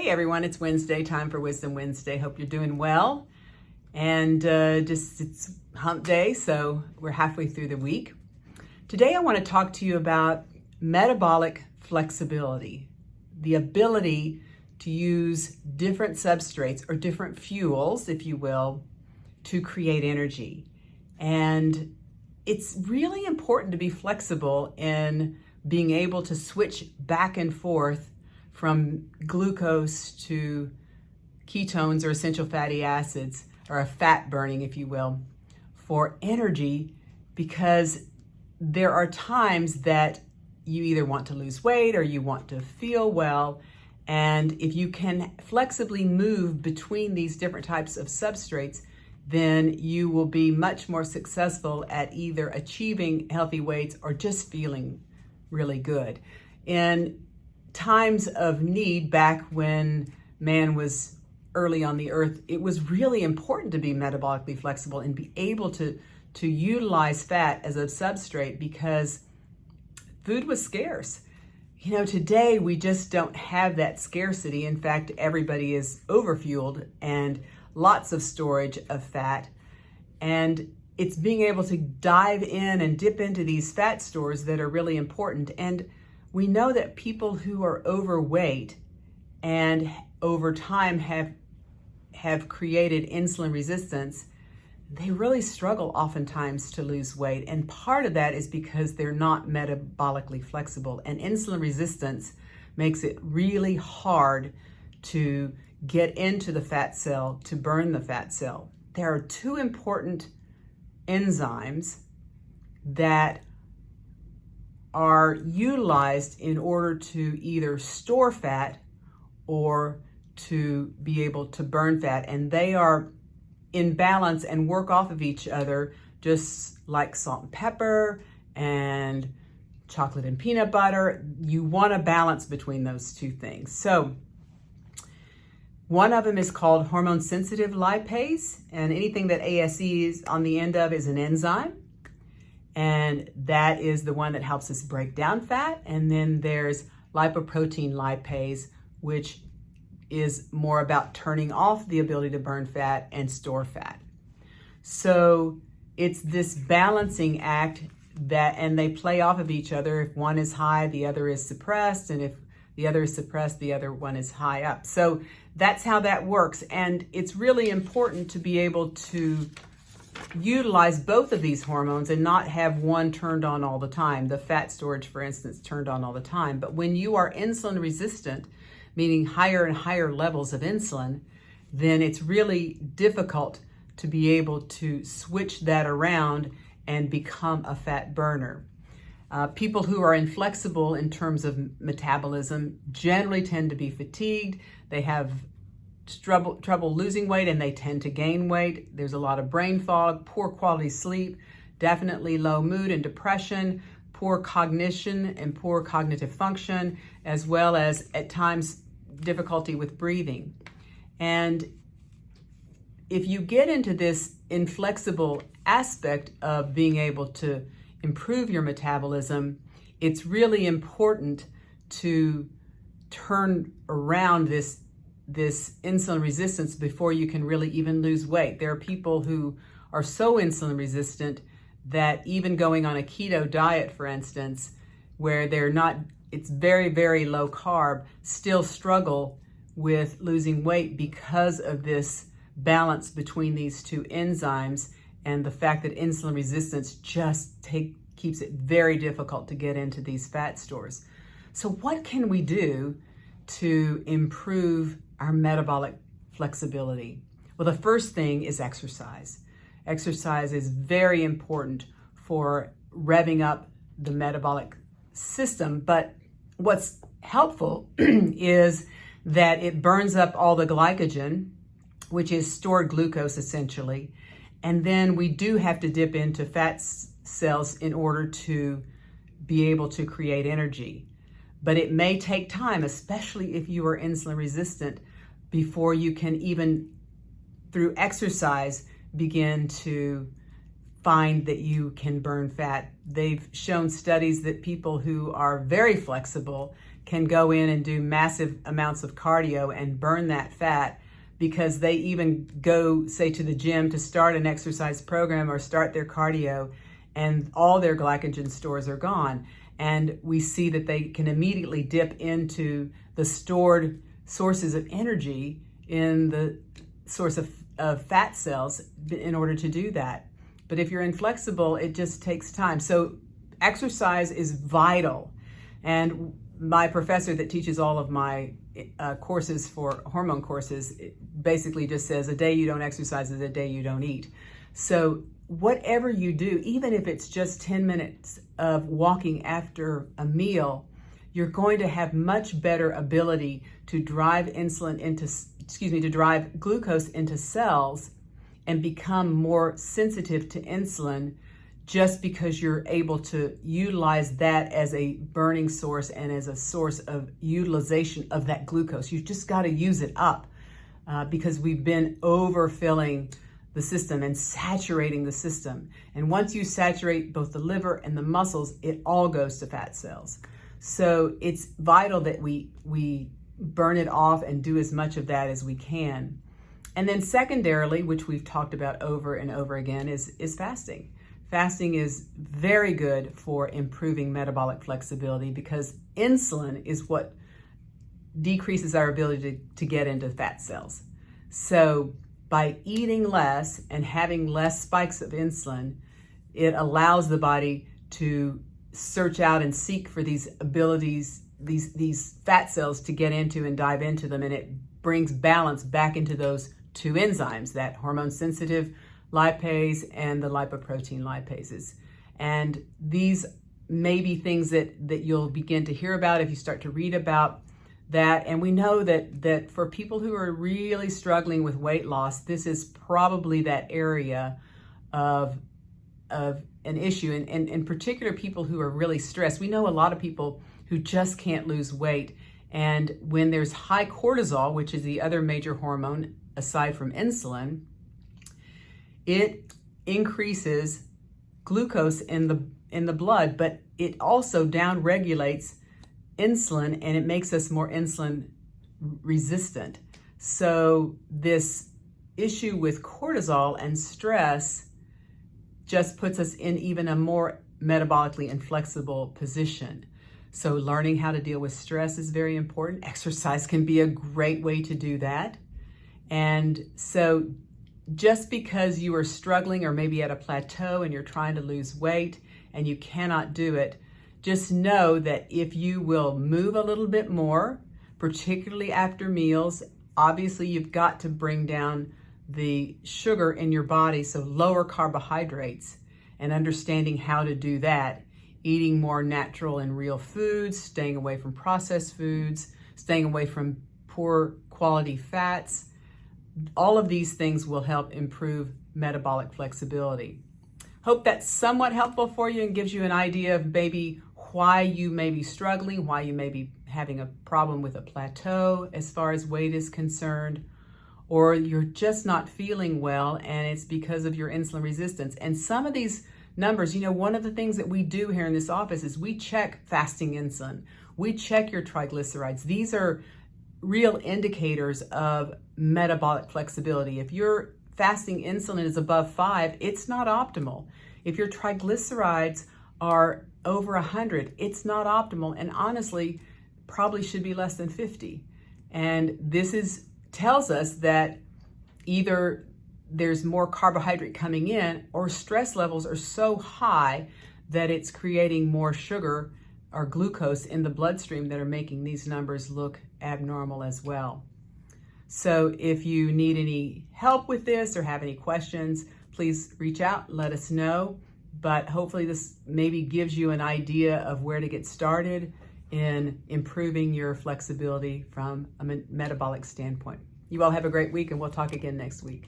Hey everyone, it's Wednesday, time for Wisdom Wednesday. Hope you're doing well. And it's hump day, so we're halfway through the week. Today I want to talk to you about metabolic flexibility, the ability to use different substrates or different fuels, if you will, to create energy. And it's really important to be flexible in being able to switch back and forth from glucose to ketones or essential fatty acids, or a fat burning, if you will, for energy, because there are times that you either want to lose weight or you want to feel well. And if you can flexibly move between these different types of substrates, then you will be much more successful at either achieving healthy weights or just feeling really good. In times of need, back when man was early on the earth, it was really important to be metabolically flexible and be able to utilize fat as a substrate because food was scarce. You know, today we just don't have that scarcity. In fact, everybody is overfueled and lots of storage of fat. And it's being able to dive in and dip into these fat stores that are really important. And we know that people who are overweight and over time have created insulin resistance, they really struggle oftentimes to lose weight. And part of that is because they're not metabolically flexible. And insulin resistance makes it really hard to get into the fat cell, to burn the fat cell. There are two important enzymes that are utilized in order to either store fat or to be able to burn fat. And they are in balance and work off of each other, just like salt and pepper and chocolate and peanut butter. You want a balance between those two things. So one of them is called hormone sensitive lipase, and anything that ASE is on the end of is an enzyme. And that is the one that helps us break down fat. And then there's lipoprotein lipase, which is more about turning off the ability to burn fat and store fat. So it's this balancing act and they play off of each other. If one is high, the other is suppressed. And if the other is suppressed, the other one is high up. So that's how that works. And it's really important to be able to utilize both of these hormones and not have one turned on all the time. The fat storage, for instance, turned on all the time. But when you are insulin resistant, meaning higher and higher levels of insulin, then it's really difficult to be able to switch that around and become a fat burner. People who are inflexible in terms of metabolism generally tend to be fatigued. They have trouble losing weight and they tend to gain weight. There's a lot of brain fog, poor quality sleep, definitely low mood and depression, poor cognition and poor cognitive function, as well as at times difficulty with breathing. And if you get into this inflexible aspect of being able to improve your metabolism, it's really important to turn around this insulin resistance before you can really even lose weight. There are people who are so insulin resistant that even going on a keto diet, for instance, where it's very, very low carb, still struggle with losing weight because of this balance between these two enzymes and the fact that insulin resistance just keeps it very difficult to get into these fat stores. So what can we do to improve our metabolic flexibility? Well, the first thing is exercise. Exercise is very important for revving up the metabolic system, but what's helpful is that it burns up all the glycogen, which is stored glucose essentially, and then we do have to dip into fat cells in order to be able to create energy. But it may take time, especially if you are insulin resistant, before you can even, through exercise, begin to find that you can burn fat. They've shown studies that people who are very flexible can go in and do massive amounts of cardio and burn that fat, because they even go, say, to the gym to start an exercise program or start their cardio, and all their glycogen stores are gone. And we see that they can immediately dip into the stored sources of energy in the source of fat cells in order to do that. But if you're inflexible, it just takes time. So exercise is vital. And my professor that teaches all of my courses for hormone courses basically just says a day you don't exercise is a day you don't eat. So whatever you do, even if it's just 10 minutes of walking after a meal, you're going to have much better ability to drive to drive glucose into cells and become more sensitive to insulin, just because you're able to utilize that as a burning source and as a source of utilization of that glucose. You've just got to use it up because we've been overfilling the system and saturating the system. And once you saturate both the liver and the muscles, it all goes to fat cells. So it's vital that we burn it off and do as much of that as we can. And then secondarily, which we've talked about over and over again, is fasting. Fasting is very good for improving metabolic flexibility, because insulin is what decreases our ability to get into fat cells. So by eating less and having less spikes of insulin, it allows the body to search out and seek for these abilities, these fat cells to get into and dive into them, and it brings balance back into those two enzymes, that hormone-sensitive lipase and the lipoprotein lipases. And these may be things that you'll begin to hear about if you start to read about that. And we know that for people who are really struggling with weight loss, this is probably that area of an issue. And in particular, people who are really stressed. We know a lot of people who just can't lose weight. And when there's high cortisol, which is the other major hormone aside from insulin, it increases glucose in the blood, but it also downregulates insulin, and it makes us more insulin resistant. So this issue with cortisol and stress just puts us in even a more metabolically inflexible position. So learning how to deal with stress is very important. Exercise can be a great way to do that. And so just because you are struggling or maybe at a plateau and you're trying to lose weight and you cannot do it, just know that if you will move a little bit more, particularly after meals, obviously you've got to bring down the sugar in your body, so lower carbohydrates, and understanding how to do that, eating more natural and real foods, staying away from processed foods, staying away from poor quality fats. All of these things will help improve metabolic flexibility. Hope that's somewhat helpful for you and gives you an idea of maybe why you may be struggling, why you may be having a problem with a plateau as far as weight is concerned, or you're just not feeling well and it's because of your insulin resistance. And some of these numbers, one of the things that we do here in this office is we check fasting insulin. We check your triglycerides. These are real indicators of metabolic flexibility. If your fasting insulin is above 5, it's not optimal. If your triglycerides are over 100, it's not optimal, and honestly, probably should be less than 50. And this tells us that either there's more carbohydrate coming in, or stress levels are so high that it's creating more sugar or glucose in the bloodstream that are making these numbers look abnormal as well. So if you need any help with this or have any questions, please reach out, let us know. But hopefully this maybe gives you an idea of where to get started in improving your flexibility from a metabolic standpoint. You all have a great week, and we'll talk again next week.